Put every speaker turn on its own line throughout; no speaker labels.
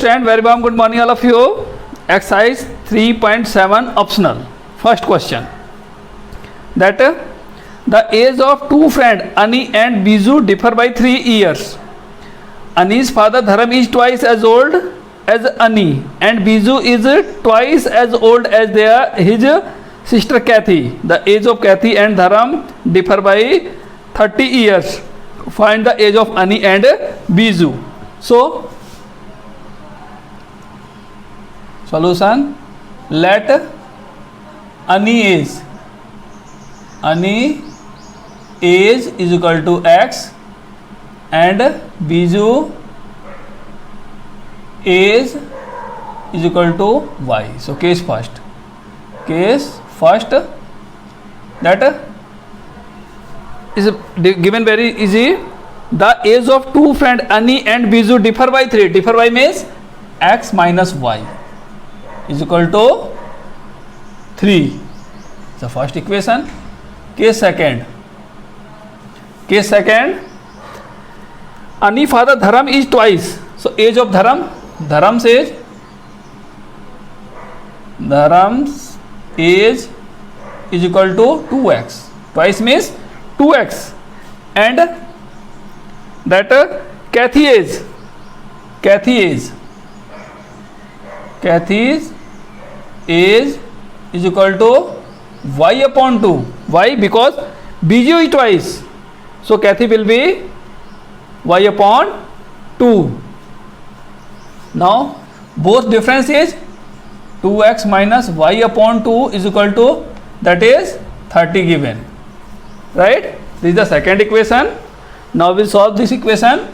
And very warm good morning all of you. Exercise 3.7 optional. First question. That the age of two friends Ani and Biju differ by 3 years. Ani's father Dharam is twice as old as Ani and Biju is twice as old as his sister Kathy. The age of Kathy and Dharam differ by 30 years. Find the age of Ani and Biju. So solution, let Ani age is equal to x and Biju age is equal to y. So case first that is given very easy. The age of two friends Ani and Biju differ by 3. Differ by means x minus y is equal to 3. The first equation. Case second, Ani father Dharam is twice. So age of Dharam's age is equal to 2x. Twice means 2x. And that Kathy's age is equal to y upon 2. Why? Because Biju is twice. So Kathy will be y upon 2. Now both difference is 2x minus y upon 2 is equal to, that is 30 given. Right? This is the second equation. Now we will solve this equation.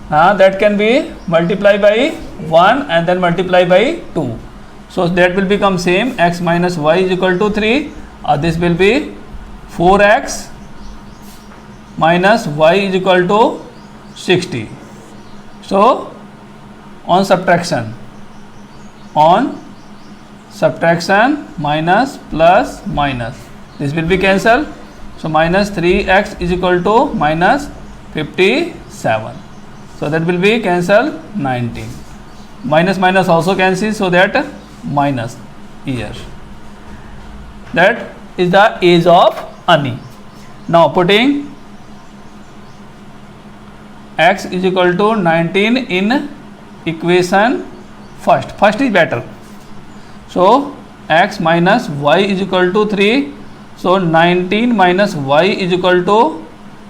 That can be multiplied by 1 and then multiply by 2. So that will become same, x minus y is equal to 3. This will be 4x minus y is equal to 60. So on subtraction minus plus minus, this will be cancelled. So minus 3x is equal to minus 57. So that will be cancel 19. Minus minus also cancels, so that minus year. That is the age of Ani. Now putting x is equal to 19 in equation first. First is better. So x minus y is equal to 3. So 19 minus y is equal to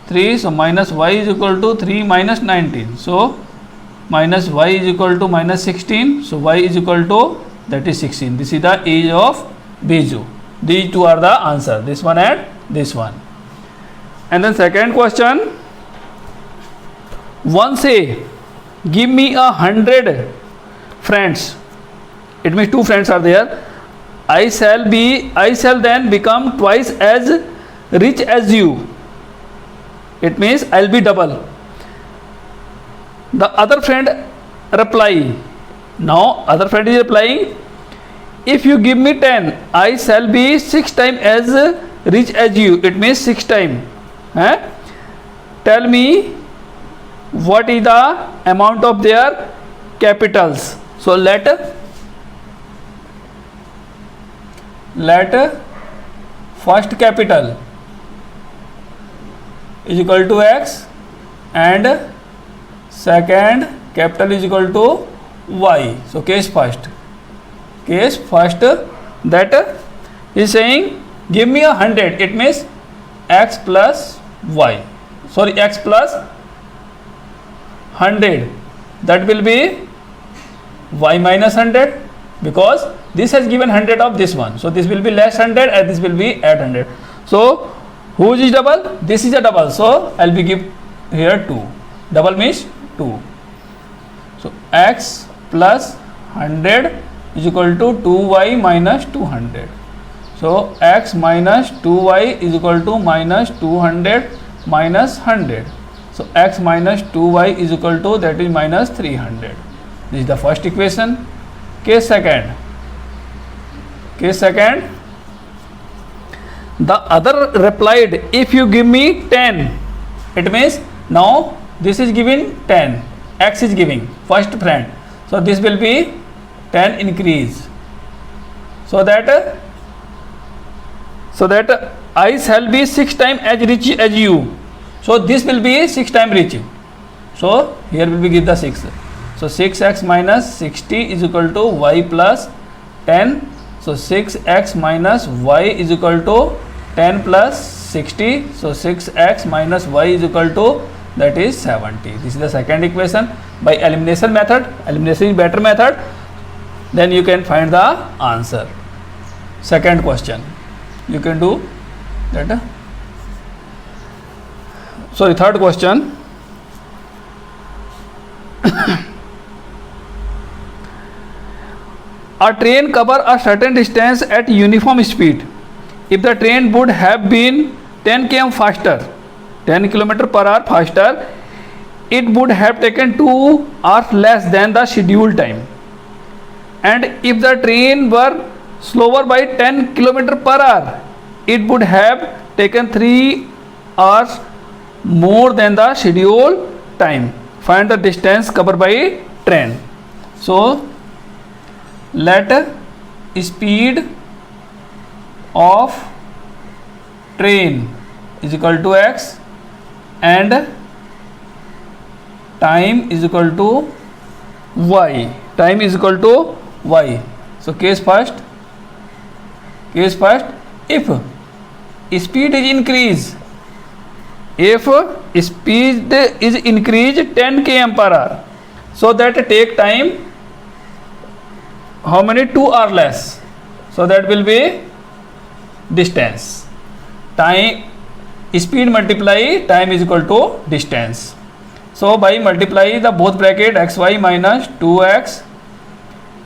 3. So minus y is equal to 3 minus 19. So minus y is equal to minus 16. So y is equal to, that is 16. This is the age of Biju. These two are the answer. This one and this one. And then second question. One say, give me 100 friends. It means two friends are there. I shall then become twice as rich as you. It means I'll be double. The other friend reply. Now other friend is replying, if you give me 10, I shall be 6 times as rich as you. It means 6 times. Tell me what is the amount of their capitals. So let first capital is equal to x and second capital is equal to y. So case first, that is saying give me 100. It means x plus y. Sorry, x plus 100. That will be y minus 100, because this has given 100 of this one. So this will be less 100 and this will be add 100. So who is double? This is a double. So I'll be give here 2. Double means 2. So x plus 100 is equal to 2y minus 200. So x minus 2y is equal to minus 200 minus 100. So x minus 2y is equal to, that is minus 300. This is the first equation. Case second. The other replied, if you give me 10, it means now this is giving 10, x is giving first friend, so this will be 10 increase, so that I shall be 6 times as rich as you, so this will be 6 times rich, so here will be give the 6, so 6x minus 60 is equal to y plus 10, so 6x minus y is equal to 10 plus 60, so 6x minus y is equal to that is 70. This is the second equation. By elimination method, elimination is better method, then you can find the answer. Second question you can do that. Sorry, third question. A train cover a certain distance at uniform speed. If the train would have been 10 km faster, 10 km per hour faster, it would have taken 2 hours less than the scheduled time. And if the train were slower by 10 km per hour, it would have taken 3 hours more than the scheduled time. Find the distance covered by train. So let speed of train is equal to x and time is equal to y. Time is equal to y. So case first, if speed is increased, if speed is increased 10 km per hour, so that take time how many? 2 or less, so that will be distance. Time, speed multiply time is equal to distance. So by multiply the both bracket xy minus 2x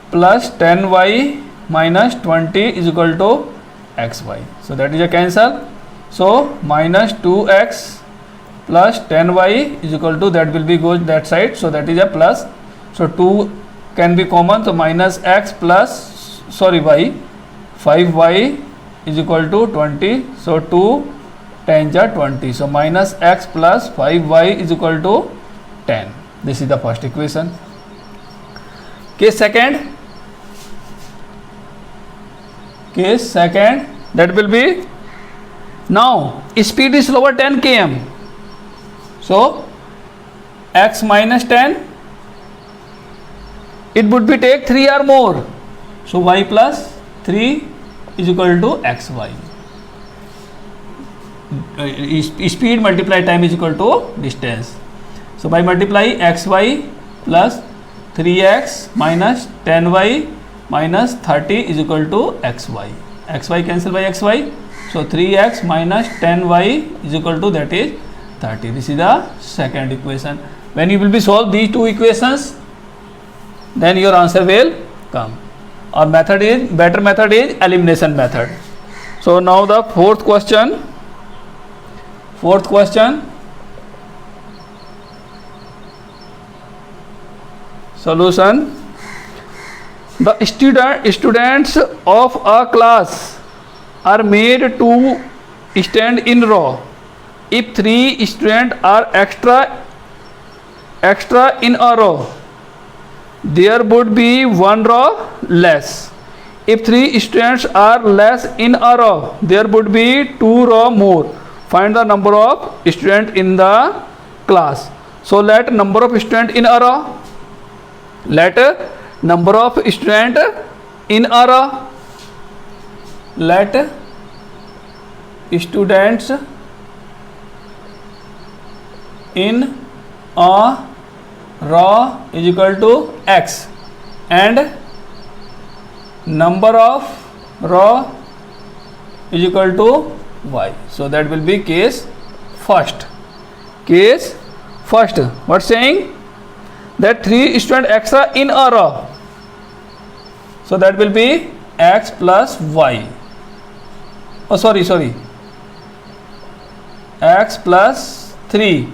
plus 10y minus 20 is equal to xy. So that is a cancel. So minus 2x plus 10y is equal to, that will be goes that side, so that is a plus. So 2 can be common, so minus x plus y, 5y is equal to 20, so 2 times 20, so minus x plus 5y is equal to 10. This is the first equation. Case second, that will be, now speed is lower 10 km, so x minus 10, it would be take 3 or more, so y plus 3 is equal to xy. Speed multiply time is equal to distance. So by multiply xy plus 3x minus 10y minus 30 is equal to xy. Xy cancel by xy, so 3x minus 10y is equal to that is 30. This is the second equation. When you will be solve these two equations, then your answer will come. Our method is, better method is elimination method. So now the fourth question. Solution. The students of a class are made to stand in row. If 3 students are extra in a row, there would be 1 row less. If 3 students are less in a row, there would be 2 row more. Find the number of students in the class. So let number of students in a row. Let number of students in a row. Let students in a row is equal to x and number of row is equal to y. So that will be case first. What saying? That 3 students extra in a row. So that will be x plus y. Oh sorry. X plus 3.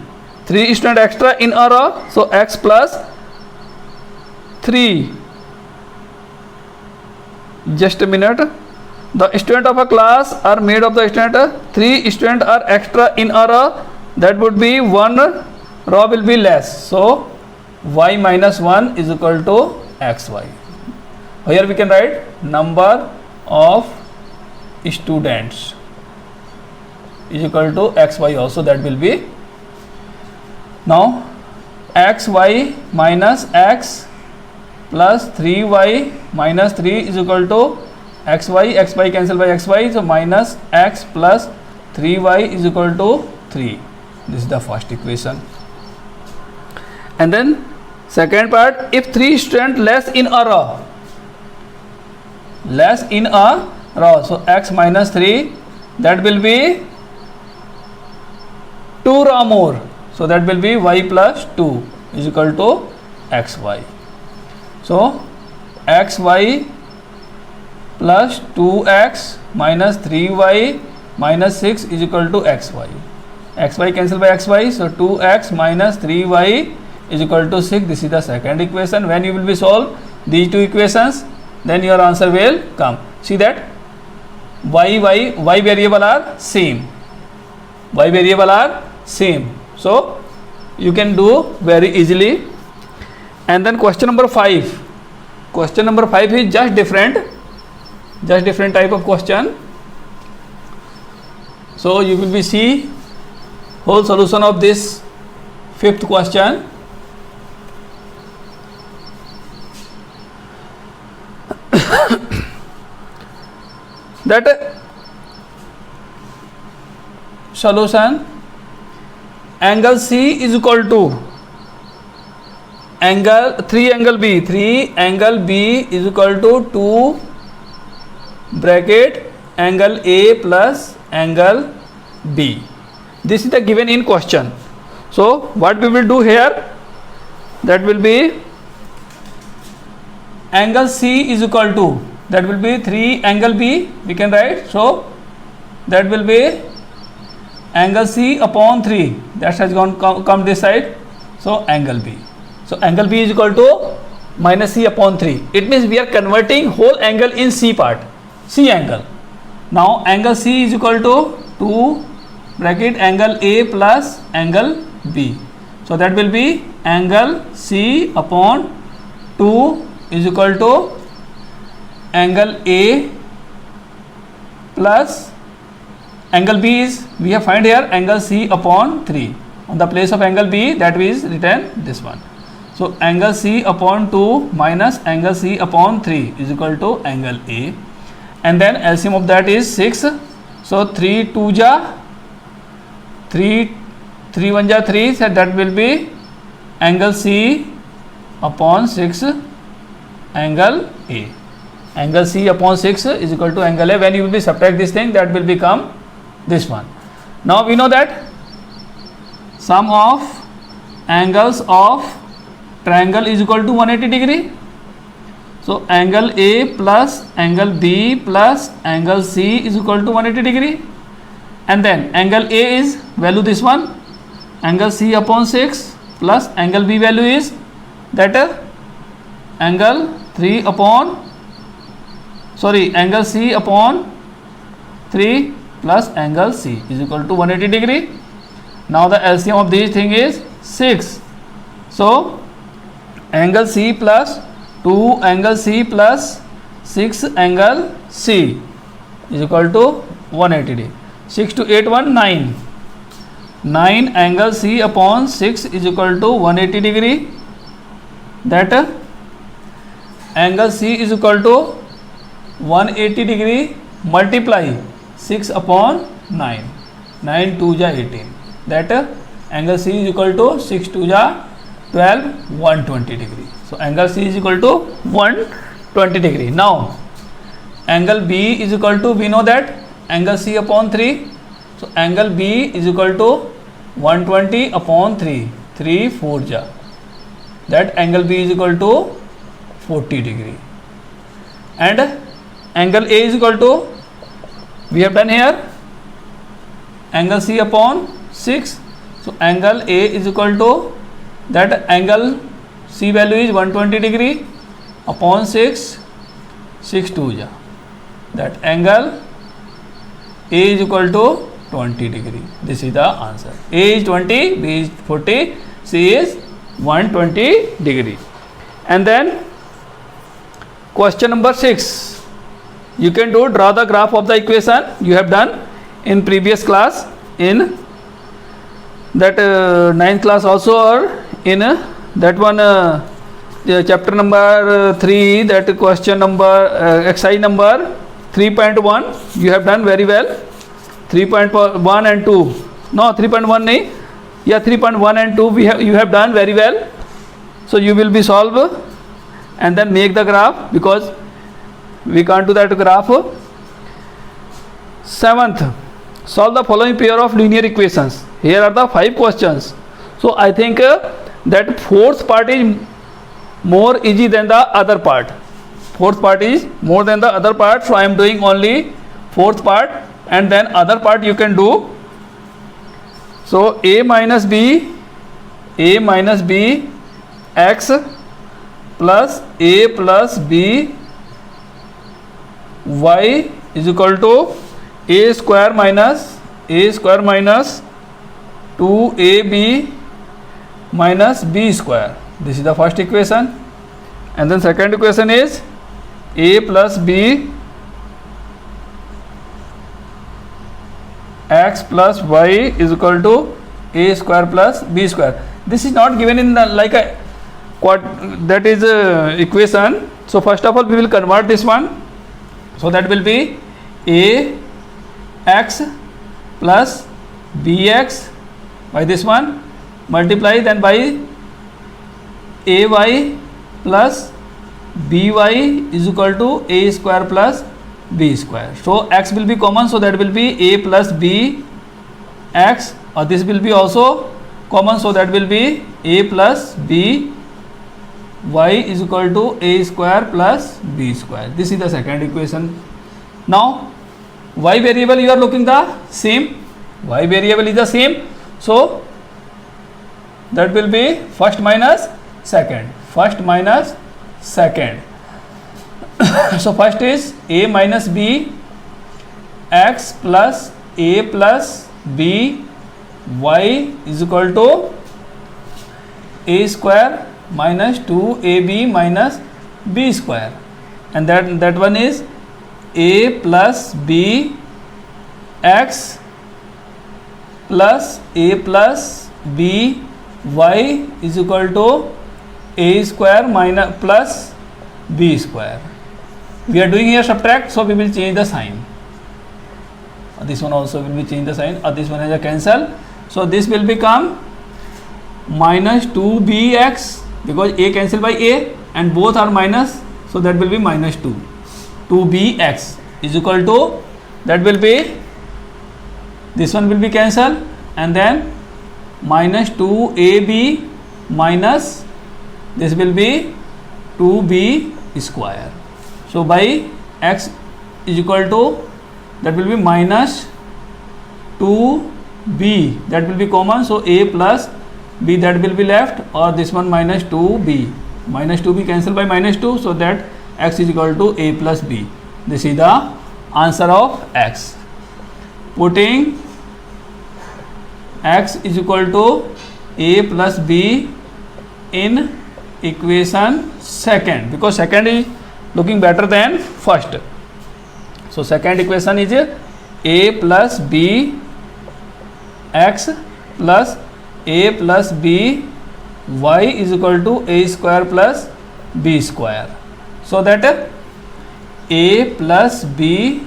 3 students extra in a row. So x plus 3. Just a minute. The student of a class are made of the student. 3 students are extra in a row. That would be 1 rho will be less. So y minus 1 is equal to xy. Here we can write number of students is equal to xy also. That will be now xy minus x plus 3y minus 3 is equal to xy cancel by xy, so minus x plus 3y is equal to 3. This is the first equation. And then second part, if 3 students less in a row, so x minus 3, that will be 2 row more, so that will be y plus 2 is equal to xy. So xy plus 2x minus 3y minus 6 is equal to xy. Xy cancel by xy, so 2x minus 3y is equal to 6. This is the second equation. When you will be solve these two equations, then your answer will come. See that y variable are same. Y variable are same. So you can do very easily. And then question number 5. Question number 5 is just different type of question. So you will be see whole solution of this fifth question. That solution, angle C is equal to angle B is equal to 2 bracket angle A plus angle B. This is the given in question. So what we will do here, that will be angle C is equal to, that will be 3 angle B we can write. So that will be angle C upon 3, that has come this side, so angle B. So angle B is equal to minus C upon 3. It means we are converting whole angle in C part, C angle. Now angle C is equal to 2 bracket angle A plus angle B. So that will be angle C upon 2 is equal to angle A plus angle B is, we have find here angle C upon 3. On the place of angle B, that is written this one. So angle C upon 2 minus angle C upon 3 is equal to angle A. And then LCM of that is 6. So 3 2 ja 3 1 ja 3, so that will be angle C upon 6 angle A. Angle C upon 6 is equal to angle A. When you will be subtract this thing, that will become this one. Now we know that sum of angles of triangle is equal to 180 degree. So angle A plus angle B plus angle C is equal to 180 degree. And then angle A is value this one, angle C upon 6 plus angle B value is that angle angle C upon 3 plus angle C is equal to 180 degree. Now the LCM of these thing is 6. So angle C plus 2 angle C plus 6 angle C is equal to 180 degree. 6 to 8 1 9. 9 angle C upon 6 is equal to 180 degree. That angle C is equal to 180 degree multiply 6 upon 9. 9 2 ja 18. That angle C is equal to 6 2 ja 12, 120 degree. So angle C is equal to 120 degree. Now angle B is equal to, we know that angle C upon 3. So angle B is equal to 120 upon 3. 3 4 ja. That angle B is equal to 40 degree. And angle A is equal to, we have done here angle C upon 6. So angle A is equal to, that angle C value is 120 degree upon 6, 6 2 ja. That angle A is equal to 20 degree. This is the answer. A is 20, B is 40, C is 120 degree. And then question number 6, you can do draw the graph of the equation. You have done in previous class, in that 9th class also, or in that one chapter number 3, that question number exercise number 3.1 you have done very well. 3.1 and 2, no 3.1 nahi, yeah 3.1 and 2 you have done very well. So you will be solve and then make the graph, because we can't do that graph. 7th, solve the following pair of linear equations. Here are the 5 questions. So I think that 4th part is more easy than the other part. 4th part is more than the other part, so I am doing only 4th part, and then other part you can do. So a minus b x plus a plus b y is equal to a square minus 2ab minus b square. This is the first equation. And then second equation is a plus b x plus y is equal to a square plus b square. This is not given in the like a that is equation. So first of all we will convert this one. So that will be a x plus bx by this one multiply then by ay plus by is equal to a square plus b square. So x will be common, so that will be a plus b x, or this will be also common, so that will be a plus b y is equal to a square plus b square. This is the second equation. Now y variable you are looking the same, y variable is the same, so that will be first minus second. So first is a minus b x plus a plus b y is equal to a square minus 2ab minus b square, and that one is a plus b x plus a plus b y is equal to a square minus plus b square. We are doing here subtract, so we will change the sign. This one also will be change the sign, or this one has a cancel. So this will become minus 2bx, because a cancel by a and both are minus, so that will be minus 2bx is equal to, that will be, this one will be cancel, and then minus 2ab minus this will be 2b square. So by x is equal to, that will be minus 2b, that will be common, so a plus b that will be left, or this one minus 2b cancel by minus 2, so that x is equal to a plus b. This is the answer of x. Putting x is equal to a plus b in equation second, because second is looking better than first. So second equation is a plus b x plus a plus b y is equal to a square plus b square. So that a plus b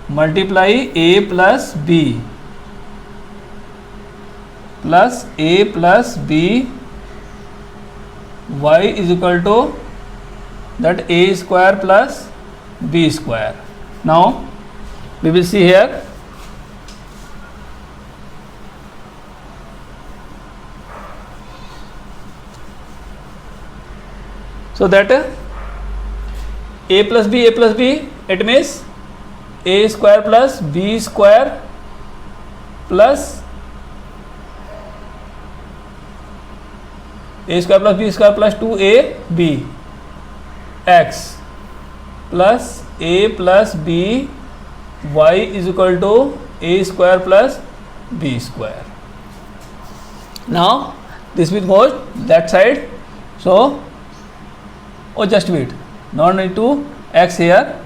multiply a plus b plus a plus b y is equal to that a square plus b square. Now we will see here. So that a plus b, it means a square plus b square plus a square plus b square plus 2ab x plus a plus b y is equal to a square plus b square. Now this will go that side. So, oh, just wait, no need to x here.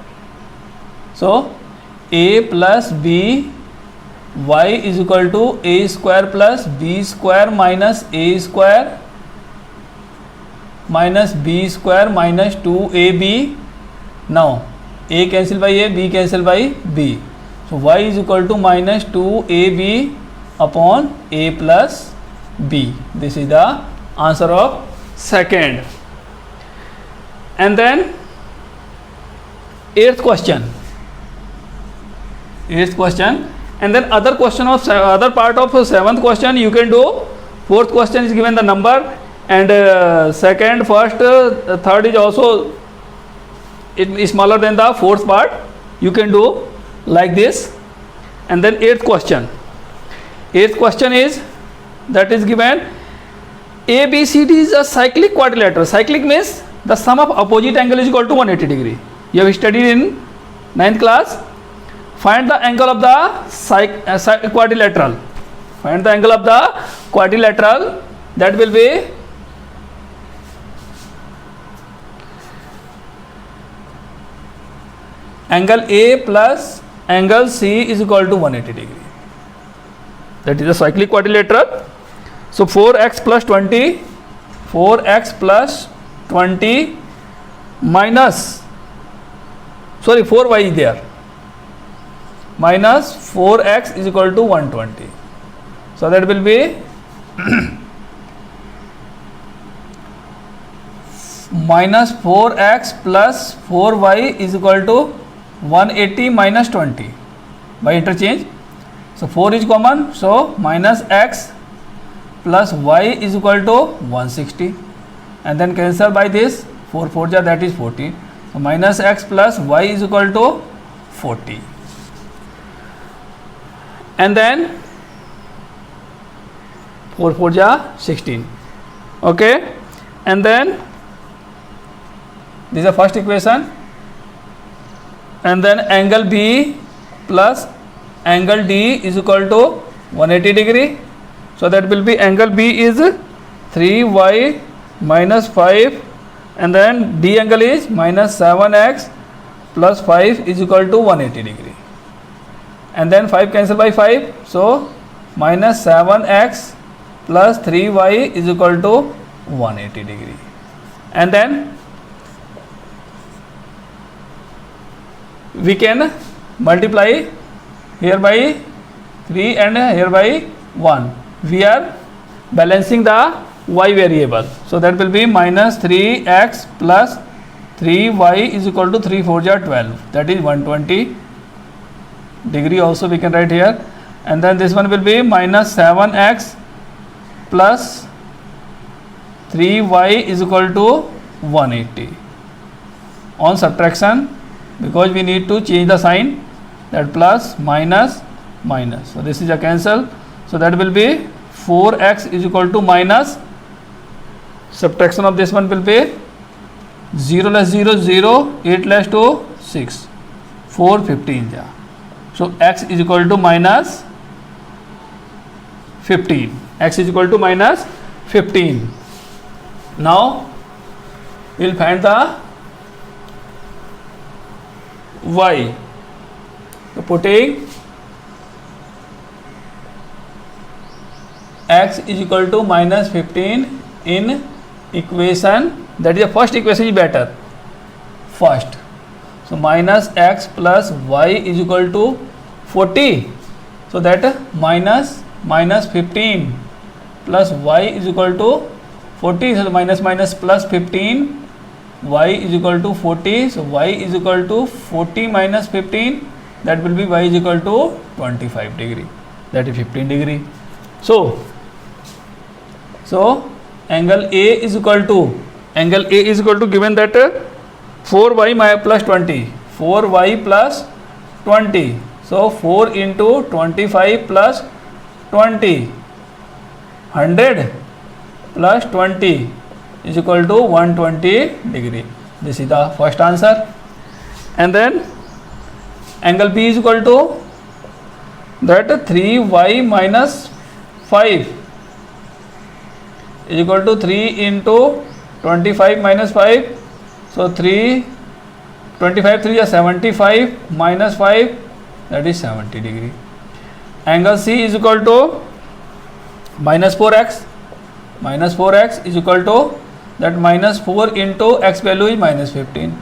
So, a plus b y is equal to a square plus b square minus a square minus b square minus 2ab. Now, a cancel by a, b cancel by b. So, y is equal to minus 2ab upon a plus b. This is the answer of second. And then eighth question. And then other part of seventh question you can do. Fourth question is given the number, and second, first, third is also it is smaller than the fourth part. You can do like this. And then eighth question is that is given ABCD is a cyclic quadrilateral. Cyclic means the sum of opposite angle is equal to 180 degree. You have studied in 9th class. Find the angle of the quadrilateral. Find the angle of the quadrilateral. That will be angle A plus angle C is equal to 180 degree. That is a cyclic quadrilateral. So 4x plus 20 minus, sorry, 4y is there, minus 4x is equal to 120. So that will be minus 4x plus 4y is equal to 180 minus 20 by interchange. So 4 is common, so minus x plus y is equal to 160, and then cancel by this 4 4 ja, that is 40. So minus x plus y is equal to 40, and then 4 4 ja 16. Okay, and then this is the first equation, and then angle B plus angle D is equal to 180 degree. So that will be angle B is 3y minus 5, and then D angle is minus 7x plus 5 is equal to 180 degree, and then 5 cancel by 5, so minus 7x plus 3y is equal to 180 degree, and then we can multiply here by 3 and here by 1. We are balancing the y variable. So that will be minus 3x plus 3y is equal to 3 4 ja 12. That is 120 degree also we can write here. And then this one will be minus 7x plus 3y is equal to 180. On subtraction, because we need to change the sign, that plus minus minus. So this is a cancel. So that will be 4x is equal to minus, subtraction of this one will be 0 less 0 0, 8 less 2 6, 4 15 ja. So x is equal to minus 15. X is equal to minus 15. Now we will find the y. So putting x is equal to minus 15 in equation, that is the first equation is better first. So minus x plus y is equal to 40. So that minus 15 plus y is equal to 40. So minus plus 15, y is equal to 40. So y is equal to 40 minus 15, that will be y is equal to 25 degree, that is 15 degree. So angle A is equal to given that 4y plus 20, 4y plus 20. So 4 into 25 plus 20, 100 plus 20 is equal to 120 degree. This is the first answer. And then angle B is equal to that 3y minus 5 is equal to 3 into 25 minus 5. So 3, 25 3 is 75 minus 5, that is 70 degree. Angle C is equal to minus 4x. Minus 4x is equal to that minus 4 into x value is minus 15.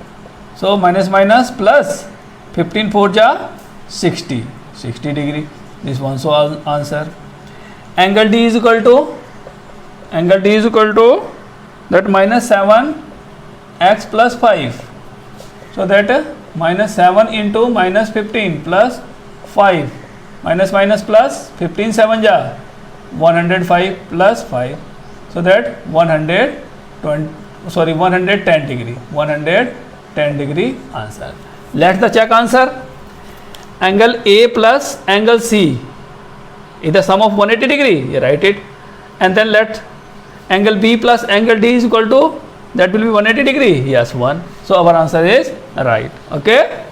So minus minus plus 15 4 ja 60 degree. This one so answer. Angle D is equal to that minus 7 x plus 5. So that minus 7 into minus 15 plus 5, minus minus plus 15 7 ja 105 plus 5. So that 110 degree answer. Let the check answer. Angle A plus angle C is the sum of 180 degree. You write it, and then let angle B plus angle D is equal to, that will be 180 degree. Yes, 1. So our answer is right. Okay.